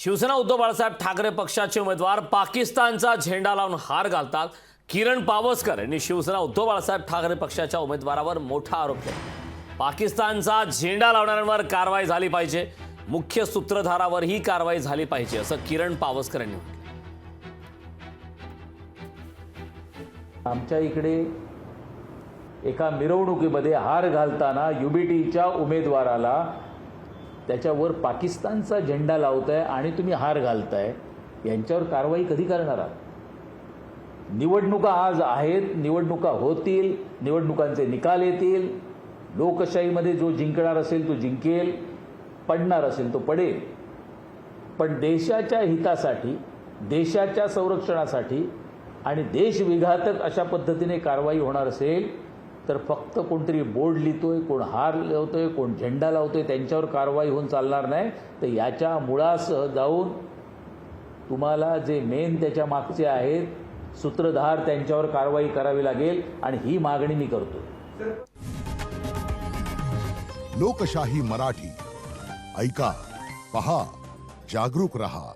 शिवसेना उद्धव बाळासाहेब ठाकरे पक्षाचे उमेदवार पाकिस्तानचा झेंडा लावून हार घालतात. किरण पावसकर यांनी शिवसेना उद्धव बाळासाहेब ठाकरे पक्षाच्या उमेदवारावर मोठा आरोप केला. पाकिस्तानचा झेंडा लावणाऱ्यांवर कारवाई झाली पाहिजे, मुख्य सूत्रधारावर ही कारवाई झाली पाहिजे असं किरण पावसकर यांनी म्हटलं. आमच्या इकडे एका मिरवणुकीमध्ये हार घालताना युबीटीच्या उमेदवाराला त्याच्यावर पाकिस्तानचा झेंडा लावताय आणि तुम्ही हार घालताय, यांच्यावर कारवाई कधी करणार आहात? निवडणुका आज आहेत, निवडणुका होतील, निवडणुकांचे निकाल येतील. लोकशाहीमध्ये जो जिंकणार असेल तो जिंकेल, पडणार असेल तो पडेल. पण देशाच्या हितासाठी, देशाच्या संरक्षणासाठी आणि देशविघातक अशा पद्धतीने कारवाई होणार असेल तर फक्त कोणतरी बोर्ड लिहितोय, कोण हार लावतोय, कोण झेंडा लावतोय त्यांच्यावर कारवाई होऊन चालणार नाही. तर याच्या मुळासह जाऊन तुम्हाला जे मेन त्याच्या मागचे आहेत सूत्रधार त्यांच्यावर कारवाई करावी लागेल आणि ही मागणी मी करतो. लोकशाही मराठी ऐका, पहा, जागरूक रहा.